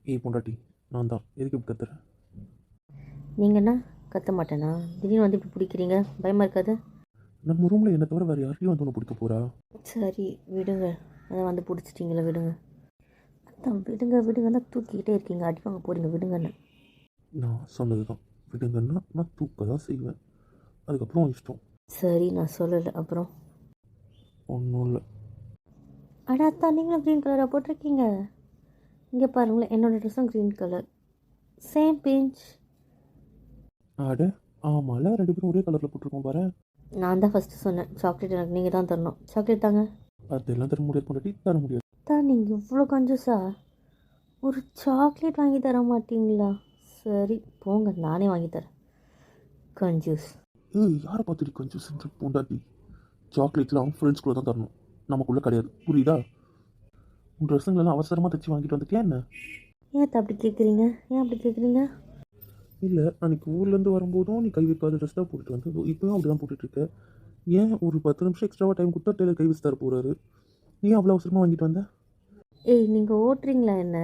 ஏய் பொண்டாட்டி, நான் தான். எதுக்கு இப்படி கத்துற? நீங்கன்னா கத்த மாட்டேனா? திடீர்னு வந்து இப்படி பிடிக்கிறீங்க, பயமாக இருக்காது? நம்ம ரூமில் என்ன தவிர வேறு யாரையும் வந்து ஒன்று பிடிக்க போகிறா? சரி விடுங்க, அதான் வந்து பிடிச்சிட்டிங்களா, விடுங்க. அதான் விடுங்க விடுங்க தான் தூக்கிக்கிட்டே இருக்கீங்க, அடி வாங்க போகிறீங்க, விடுங்கன்னு. நான் சொன்னது தான். விடுங்கன்னா நான் தூக்க தான் செய்வேன். அதுக்கப்புறம் உன் இஷ்டம். சரி நான் சொல்லலை, அப்புறம்? ஒன்றும் இல்லை. அடா அத்தான், நீங்களும் க்ரீன் கலராக போட்டிருக்கீங்க. இங்கே பாருங்களேன், என்னோடய ட்ரெஸ்ஸும் க்ரீன் கலர், சேம் பிஞ்ச். ஆட ஆமாம்ல, 2 பேரும் ஒரே கலரில் போட்டிருக்கோம் பாரு. நான் தான் ஃபஸ்ட்டு சொன்னேன், சாக்லேட் எனக்கு நீங்கள் தான் தரணும். சாக்லேட் தாங்க. அதெல்லாம் தர முடியாது பொண்டாட்டி, தர முடியாது. தான் நீங்கள் இவ்வளோ கஞ்சூஸா? ஒரு சாக்லேட் வாங்கி தர மாட்டீங்களா? சரி போங்க, நானே வாங்கி தரேன். கஞ்சூஸ். ஏய், யாரை பார்த்துட்டு கொஞ்சம் செஞ்சு பொண்டாட்டி? சாக்லேட்லாம் ஃப்ரெண்ட்ஸ்குள்ளே தான் தரணும், நமக்குள்ளே கிடையாது, புரியுதா? உன் ட்ரெஸ்ஸுங்களெல்லாம் அவசரமாக தைச்சி வாங்கிட்டு வந்துட்டியா என்ன? ஏன் அப்படி கேட்குறீங்க? ஏன் அப்படி கேட்குறீங்க? இல்லை, அன்றைக்கி ஊர்லேருந்து வரும்போதும் நீ கை வைக்காத ட்ரெஸ் தான் போட்டுட்டு வந்து இப்போயும் அப்படி தான் போட்டுட்ருக்க. ஏன் ஒரு 10 நிமிஷம் எக்ஸ்ட்ராவாக டைம் கொடுத்தா டெய்லர் கை வச்சு தர போகிறாரு. நீ அவ்வளோ அவசரமாக வாங்கிட்டு வந்த? ஏய் நீங்கள் ஓட்டுறீங்களா என்ன?